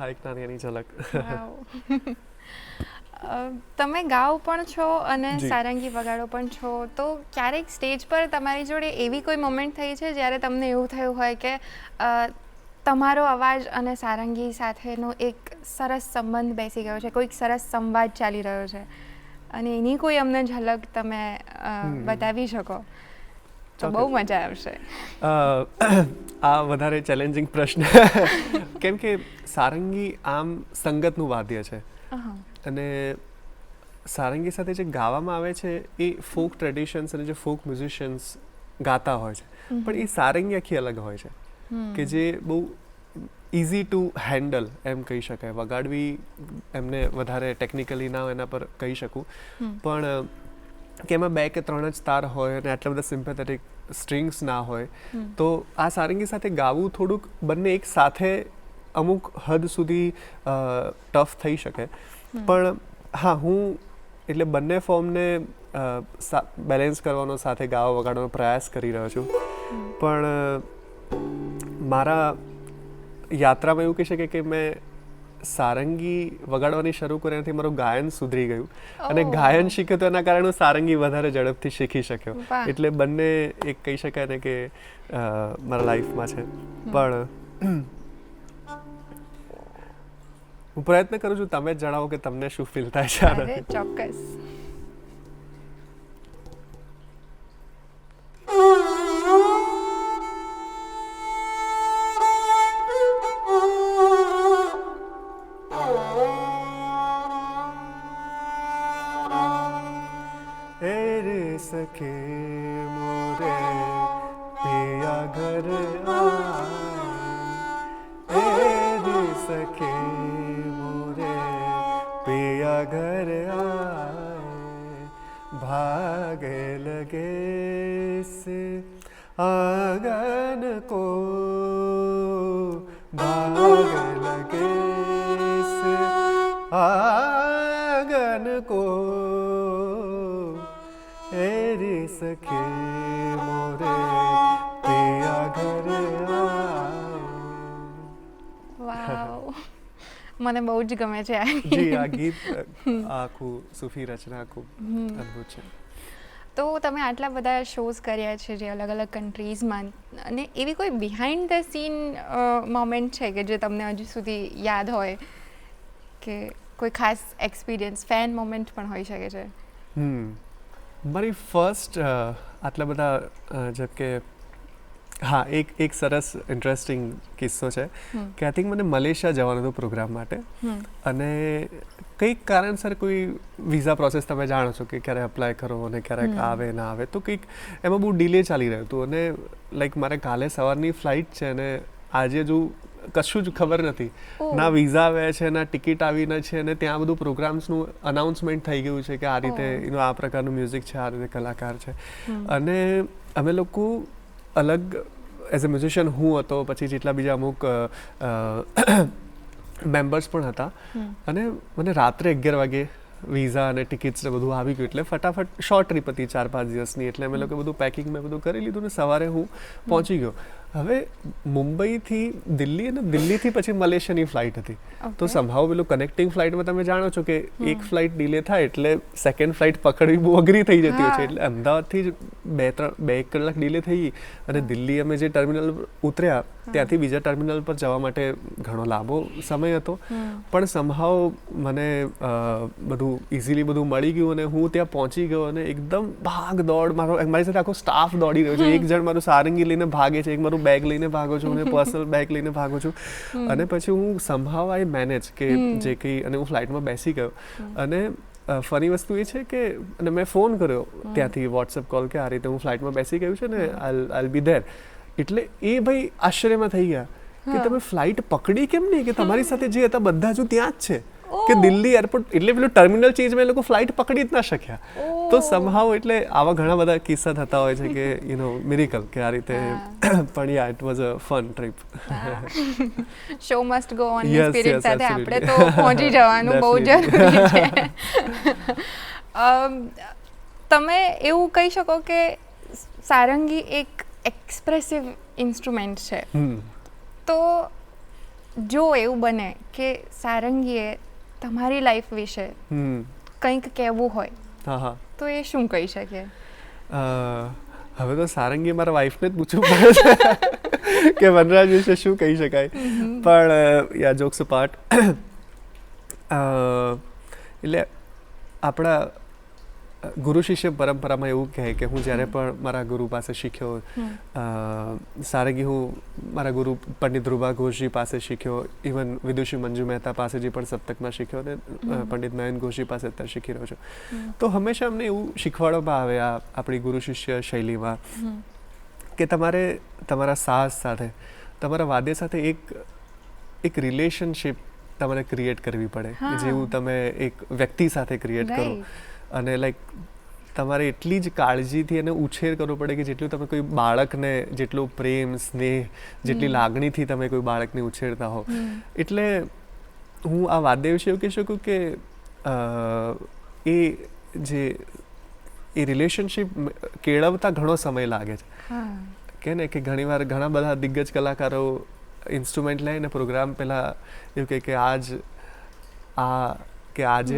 આ એક નાની એની ઝલક. તમે ગાઓ પણ છો અને જી. સારંગી વગાડો પણ છો, તો ક્યારેક સ્ટેજ પર તમારી જોડે એવી કોઈ મોમેન્ટ થઈ છે જ્યારે તમને એવું થયું હોય કે તમારો અવાજ અને સારંગી સાથેનો એક સરસ સંબંધ બેસી ગયો છે, કોઈક સરસ સંવાદ ચાલી રહ્યો છે અને એની કોઈ અમને ઝલક તમે બતાવી શકો તો બહુ મજા આવશે. આ વધારે ચેલેન્જિંગ પ્રશ્ન કેમ કે સારંગી આમ સંગતનું વાદ્ય છે અને સારંગી સાથે જે ગાવામાં આવે છે એ ફોક ટ્રેડિશન્સ અને જે ફોક મ્યુઝિશિયન્સ ગાતા હોય છે પણ એ સારંગી આખી અલગ હોય છે કે જે બહુ ઇઝી ટુ હેન્ડલ એમ કહી શકાય. વગાડવી એમને વધારે ટેકનિકલી ના એના પર કહી શકું પણ કે એમાં 2 કે 3 જ તાર હોય અને આટલા બધા સિમ્પેથેટિક સ્ટ્રિંગ્સ ના હોય તો આ સારંગી સાથે ગાવું થોડુંક બંને એક સાથે અમુક હદ સુધી ટફ થઈ શકે. પણ હા હું એટલે બંને ફોર્મને બેલેન્સ કરવાનો સાથે ગાવા વગાડવાનો પ્રયાસ કરી રહ્યો છું. પણ મારા યાત્રામાં એવું કહી શકે કે મેં સારંગી વગાડવાની શરૂ કરી એનાથી મારું ગાયન સુધરી ગયું અને ગાયન શીખ્યું તો એના કારણે હું સારંગી વધારે ઝડપથી શીખી શક્યો. એટલે બંને એક કહી શકાય ને કે મારા લાઈફમાં છે. પણ હું પ્રયત્ન કરું છું તમે જ જણાવો કે તમને શું ફીલ થાય છે. ચોક્કસ. सके मोरे पिया घर आए सके मोरे पिया घर आए भागे लगे से आंगन को भागे लगे से आंगन को एरी सखे मोरे पिया घर વાવ, મને બહુ જ ગમે છે આ જી. આ ગીત આખું સૂફી રચના ખૂબ અદ્ભુત છે. તો તમે આટલા બધા શોઝ કર્યા છે જે અલગ અલગ કન્ટ્રીઝમાં, અને એવી કોઈ બિહાઇન્ડ ધ સીન મોમેન્ટ છે કે જે તમને હજુ સુધી યાદ હોય, કે કોઈ ખાસ એક્સપિરિયન્સ ફેન મોમેન્ટ પણ હોઈ શકે છે? મારી ફર્સ્ટ આટલા બધા જેમ કે હા, એક સરસ ઇન્ટરેસ્ટિંગ કિસ્સો છે કે આઈ થિંક મને મલેશિયા જવાનું હતું પ્રોગ્રામ માટે, અને કંઈક કારણસર કોઈ વિઝા પ્રોસેસ તમે જાણો છો કે ક્યારે અપ્લાય કરો અને ક્યારેક આવે ના આવે, તો કંઈક એમાં બહુ ડિલે ચાલી રહ્યું હતું. અને લાઈક મારે કાલે સવારની ફ્લાઇટ છે અને આજે હજુ કશું જ ખબર નથી, ના વિઝા આવ્યા છે ના ટિકિટ આવી ન છે, અને ત્યાં બધું પ્રોગ્રામ્સનું અનાઉન્સમેન્ટ થઈ ગયું છે કે આ રીતે આ પ્રકારનું મ્યુઝિક છે, આ રીતે કલાકાર છે. અને અમે લોકો અલગ એઝ અ મ્યુઝિશિયન હું હતો, પછી જેટલા બીજા અમુક મેમ્બર્સ પણ હતા, અને મને રાત્રે 11 વાગે વિઝા અને ટિકિટ્સ ને બધું આવી ગયું, એટલે ફટાફટ શોર્ટ ટ્રીપ હતી 4-5 દિવસની, એટલે અમે લોકો બધું પેકિંગ મેં બધું કરી લીધું ને સવારે હું પહોંચી ગયો. હવે મુંબઈથી દિલ્હી અને દિલ્હીથી પછી મલેશિયાની ફ્લાઇટ હતી, તો સમહાવ પેલું કનેક્ટિંગ ફ્લાઇટમાં તમે જાણો છો કે એક ફ્લાઇટ ડિલે થાય એટલે સેકન્ડ ફ્લાઇટ પકડવી બહુ અઘરી થઈ જતી હોય છે. એટલે અમદાવાદથી જ 2-1 કલાક ડિલે થઈ, અને દિલ્હી અમે જે ટર્મિનલ ઉતર્યા ત્યાંથી બીજા ટર્મિનલ પર જવા માટે ઘણો લાંબો સમય હતો, પણ સમહાવ મને બધું ઇઝીલી બધું મળી ગયું અને હું ત્યાં પહોંચી ગયો, અને એકદમ ભાગ દોડ, મારી સાથે આખો સ્ટાફ દોડી રહ્યો છે. એક જણ મારું સારંગી લઈને ભાગે છે, એક મારું બેગ લઈને ભાગો છું, અને પર્સનલ બેગ લઈને ભાગો છું, અને પછી હું સમહાવ આઈ મેનેજ કે જે કંઈ, અને હું ફ્લાઇટમાં બેસી ગયો. અને ફની વસ્તુ એ છે કે અને મેં ફોન કર્યો ત્યાંથી વોટ્સએપ કોલ કે આ રીતે હું ફ્લાઇટમાં બેસી ગયું છે ને આઈલ બી ધેર. એટલે એ ભાઈ આશ્ચર્યમાં થઈ ગયા કે તમે ફ્લાઇટ પકડી કેમ નહીં, કે તમારી સાથે જે હતા બધા હજુ ત્યાં જ છે, કે દિલ્હી એરપોર્ટ, એટલે પેલું ટર્મિનલ ચેન્જમાં એ લોકો ફ્લાઇટ પકડી જ ના શક્યા. તો સમહાવ એટલે આવા ઘણા બધા કિસ્સા થતા હોય છે કે યુ નો મિરેકલ, કે આ રીતે. પણ yeah it was a fun trip. Show must go on ની સ્પિરિટ સાથે આપણે તો પહોંચી જવાનું બહુ જરૂરી છે. તમે એવું કહી શકો કે સારંગી એક એક્સપ્રેસિવ ઇન્સ્ટ્રુમેન્ટ છે, તો જો એવું બને કે સારંગીએ તમારી લાઈફ વિશે કંઈક કહેવું હોય તો એ શું કહી શકે? હવે તો સારંગી મારા વાઈફને જ પૂછવું પડે છે કે વનરાજ વિશે શું કહી શકાય. પણ યા જોક્સ અપાર્ટ, એટલે આપણા ગુરુ શિષ્ય પરંપરામાં એવું કહે કે હું જ્યારે પણ મારા ગુરુ પાસે શીખ્યો, સારંગી હું મારા ગુરુ પંડિત ધ્રુવા ઘોષજી પાસે શીખ્યો, ઇવન વિદુષી મંજુ મહેતા પાસેથી પણ સપ્તકમાં શીખ્યો, અને પંડિત નયન ઘોષજી પાસે અત્યારે શીખી રહ્યો છું. તો હંમેશા અમને એવું શીખવાડવામાં આવે આ આપણી ગુરુ શિષ્ય શૈલીમાં કે તમારે તમારા સાસ સાથે, તમારા વાદ્ય સાથે એક રિલેશનશિપ તમારે ક્રિએટ કરવી પડે, જેવું તમે એક વ્યક્તિ સાથે ક્રિએટ કરો. અને લાઈક તમારે એટલી જ કાળજીથી એને ઉછેર કરવો પડે કે જેટલું તમે કોઈ બાળકને જેટલું પ્રેમ, સ્નેહ, જેટલી લાગણીથી તમે કોઈ બાળકને ઉછેરતા હો. એટલે હું આ વાદ્ય વિશે એવું કહી શકું કે એ રિલેશનશિપ કેળવતા ઘણો સમય લાગે છે. કે ને કે ઘણીવાર ઘણા બધા દિગ્ગજ કલાકારો ઇન્સ્ટ્રુમેન્ટ લઈને પ્રોગ્રામ પહેલાં એવું કહે કે આજે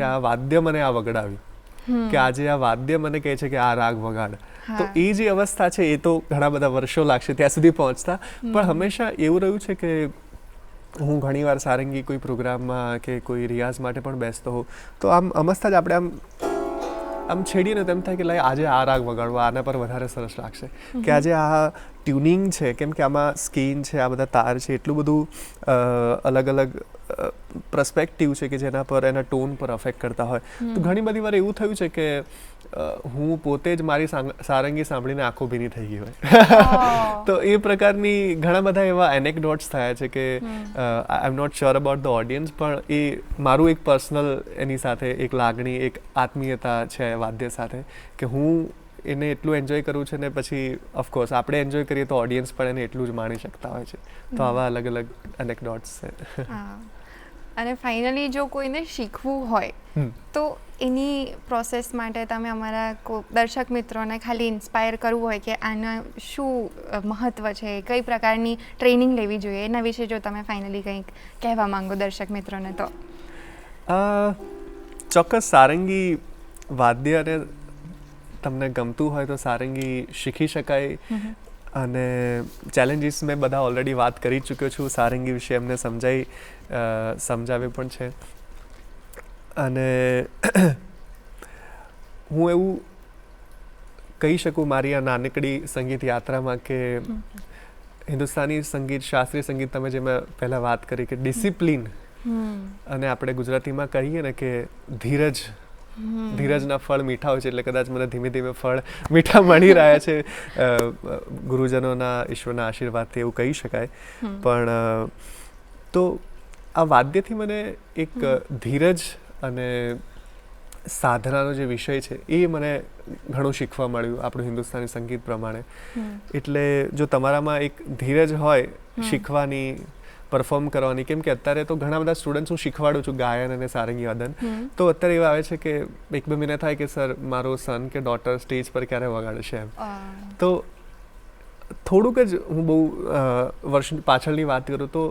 આ વાદ્ય મને આ વગડાવ્યું, કે આજે આ વાદ્ય મને કહે છે કે આ રાગ વગાડ. તો એ જે અવસ્થા છે એ તો ઘણા બધા વર્ષો લાગશે ત્યાં સુધી પહોંચતા. પણ હંમેશા એવું રહ્યું છે કે હું ઘણીવાર સારંગી કોઈ પ્રોગ્રામમાં કે કોઈ રિયાઝ માટે પણ બેસતો હોઉં તો આમ અમસ્તા જ આપણે આમ છેડીએ ને તેમ થાય કે લાય આજે આ રાગ વગાડવો, આના પર વધારે સરસ લાગશે, કે આજે આ ટ્યુનિંગ છે, કેમ કે આમાં સ્કેન છે, આ બધા તાર છે, એટલું બધું અલગ અલગ પર્સપેક્ટિવ છે કે જેના પર એના ટોન પર અફેક્ટ કરતા હોય. તો ઘણી બધી વાર એવું થયું છે કે હું પોતે જ મારી સારંગી સાંભળીને આંખો ભીની થઈ ગઈ હોય. તો એ પ્રકારની ઘણા બધા એવા એનેક્ડોટ્સ થયા છે કે I am not sure about the audience, પણ એ મારું એક પર્સનલ એની સાથે એક લાગણી, એક આત્મીયતા છે વાદ્ય સાથે, કે હું એને એટલું એન્જોય કરું છે ને પછી ઓફકોર્સ આપણે એન્જોય કરીએ તો ઓડિયન્સ પણ એને એટલું જ માણી શકતા હોય છે. તો આવા અલગ અલગ એનેક્ડોટ્સ છે. અને ફાઇનલી જો કોઈને શીખવું હોય તો એની પ્રોસેસ માટે તમે અમારા દર્શક મિત્રોને ખાલી ઇન્સ્પાયર કરવું હોય કે આના શું મહત્ત્વ છે, કઈ પ્રકારની ટ્રેનિંગ લેવી જોઈએ, એના વિશે જો તમે ફાઇનલી કંઈક કહેવા માંગો દર્શક મિત્રોને તો? ચોક્કસ સારંગી વાદ્ય અને તમને ગમતું હોય તો સારંગી શીખી શકાય. અને ચેલેન્જીસ મેં બધા ઓલરેડી વાત કરી ચૂક્યો છું, સારંગી વિશે એમને સમજાવ્યું પણ છે. અને હું એવું કહી શકું મારી આ નાનકડી સંગીત યાત્રામાં કે હિન્દુસ્તાની સંગીત, શાસ્ત્રીય સંગીત, તમે જે મેં પહેલાં વાત કરી કે ડિસિપ્લિન, અને આપણે ગુજરાતીમાં કહીએ ને કે ધીરજના ફળ મીઠા હોય છે, એટલે કદાચ મને ધીમે ધીમે ફળ મીઠા મળી રહ્યા છે ગુરુજનોના, ઈશ્વરના આશીર્વાદથી, એવું કહી શકાય. પણ તો આ વાદ્યથી મને એક ધીરજ અને સાધનાનો જે વિષય છે એ મને ઘણું શીખવા મળ્યું આપણું હિન્દુસ્તાની સંગીત પ્રમાણે. એટલે જો તમારામાં એક ધીરજ હોય શીખવાની, પરફોર્મ કરવાની, કેમ કે અત્યારે તો ઘણા બધા સ્ટુડન્ટ્સ હું શીખવાડું છું ગાયન અને સારંગી વાદન, તો અત્યારે એવા આવે છે કે 1-2 મહિના થાય કે સર મારો સન કે ડોટર સ્ટેજ પર ક્યારે વગાડશે એમ. તો થોડુંક જ હું બહુ વર્ષ પાછળની વાત કરું તો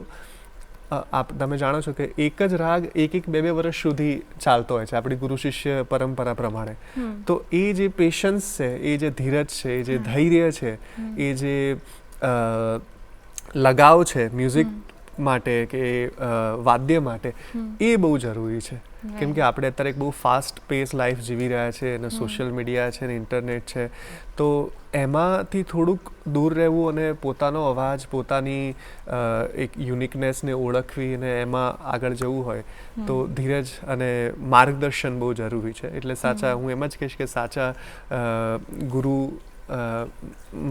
તમે જાણો છો કે એક જ રાગ 1-2 વર્ષ સુધી ચાલતો હોય છે આપણી ગુરુ શિષ્ય પરંપરા પ્રમાણે. તો એ જે પેશન્સ છે, એ જે ધીરજ છે, એ જે ધૈર્ય છે, એ જે લગાવ છે મ્યુઝિક માટે કે વાદ્ય માટે, એ બહુ જરૂરી છે. કેમ કે આપણે અત્યારે એક બહુ ફાસ્ટ પેસ લાઈફ જીવી રહ્યા છે, અને સોશિયલ મીડિયા છે, અને ઇન્ટરનેટ છે, તો એમાંથી થોડુંક દૂર રહેવું અને પોતાનો અવાજ, પોતાની એક યુનિકનેસને ઓળખવી અને એમાં આગળ જવું હોય તો ધીરજ અને માર્ગદર્શન બહુ જરૂરી છે. એટલે હું એમ જ કહીશ કે સાચા ગુરુ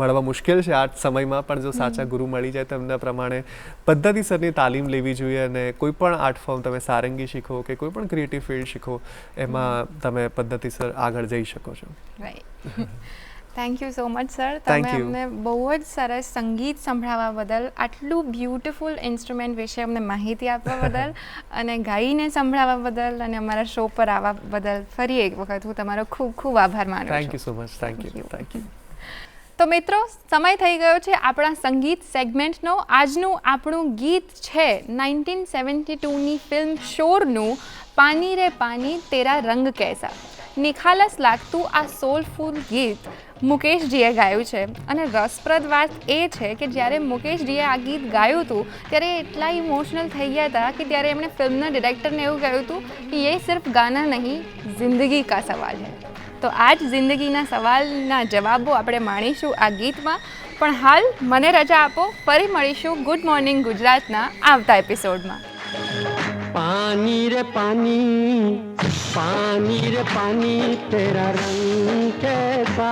મળવા મુશ્કેલ છે આ સમયમાં, પણ જો સાચા ગુરુ મળી જાય તો એમના પ્રમાણે પદ્ધતિસરની તાલીમ લેવી જોઈએ, અને કોઈ પણ આર્ટ ફોર્મ, તમે સારંગી શીખો કે કોઈ પણ ક્રિએટિવ ફિલ્ડ શીખો, એમાં તમે પદ્ધતિસર આગળ જઈ શકો છો. Thank you so much sir, તમે અમને બહુ જ સરસ સંગીત સંભળાવવા બદલ, આટલું બ્યુટિફુલ ઇન્સ્ટ્રુમેન્ટ વિશે અમને માહિતી આપવા બદલ, અને ગાઈને સંભળાવવા બદલ, અને અમારા શો પર આવવા બદલ ફરી એક વખત હું તમારો ખૂબ ખૂબ આભાર માનું છું. Thank you so much. Thank you. તો મિત્રો, સમય થઈ ગયો છે આપણા સંગીત સેગમેન્ટનો. આજનું આપણું ગીત છે 1972ની ફિલ્મ શોરનું પાની રે પાની તેરા રંગ કૈસા. નિખાલસ લાગતું આ સોલફુલ ગીત મુકેશજીએ ગાયું છે, અને રસપ્રદ વાત એ છે કે જ્યારે મુકેશજીએ આ ગીત ગાયું હતું ત્યારે એટલા ઇમોશનલ થઈ ગયા હતા કે ત્યારે એમણે ફિલ્મના ડિરેક્ટરને એવું કહ્યું હતું કે ये सिर्फ गाना नहीं, जिंदगी का सवाल है. તો આ જ જિંદગીના સવાલના જવાબો આપણે માણીશું આ ગીતમાં. પણ હાલ મને રજા આપો, ફરી મળીશું ગુડ મોર્નિંગ ગુજરાતના આવતા એપિસોડમાં. पानी रे पानी, पानी रे पानी तेरा रंग कैसा,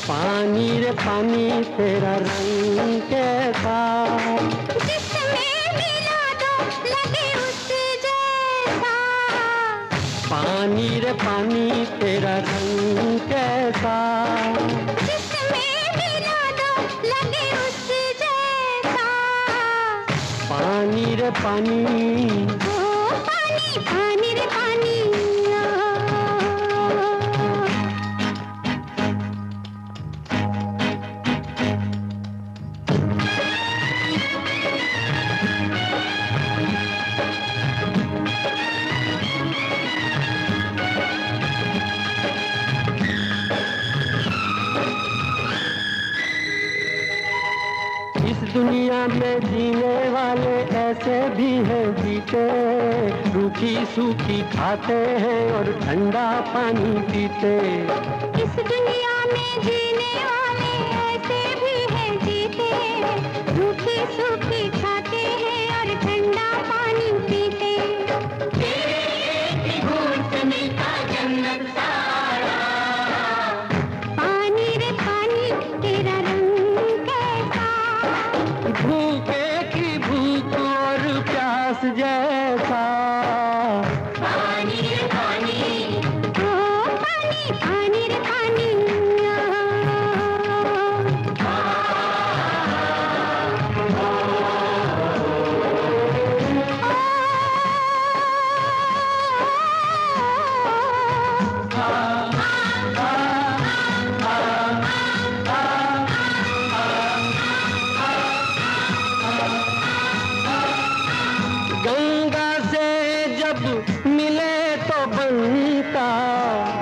पानी रे पानी तेरा रंग कैसा, जिसमें मिला दो लगे उस जैसा, पानी रे पानी तेरा रंग कैसा, जिसमें मिला दो लगे उस पानी रे पानी, ओ पानी, पानी रे पानी. दुनिया में जीने वाले ऐसे भी हैं जीते, रूखी सूखी खाते हैं और ठंडा पानी पीते. इस दुनिया में जीने वाले ऐसे भी हैं जीते, रूखी सूखी खाते हैं और ठंडा पानी पीते. एक ही घूंट से मिलता जन्नत सारा, पानी रे पानी तेरा रंग कैसा, भूखे की भूख और प्यास जैसा, पानी रे पानी, ओ पानी, पानी रे पानी. गंगा से जब मिले तो बनता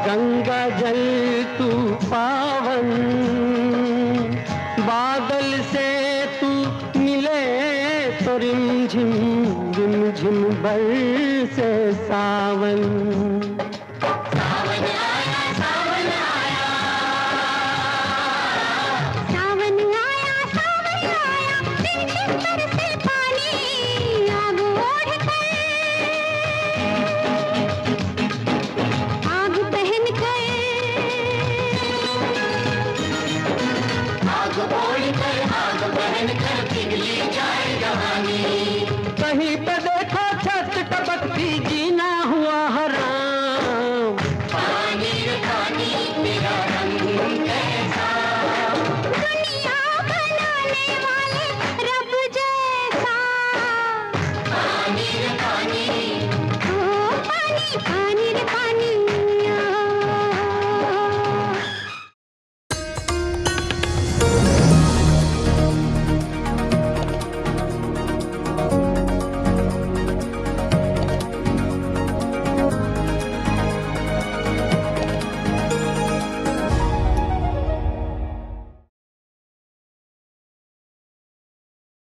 गंगा जल तू पावन, बादल से तू मिले तो रिमझिम रिमझिम बरसे सावन.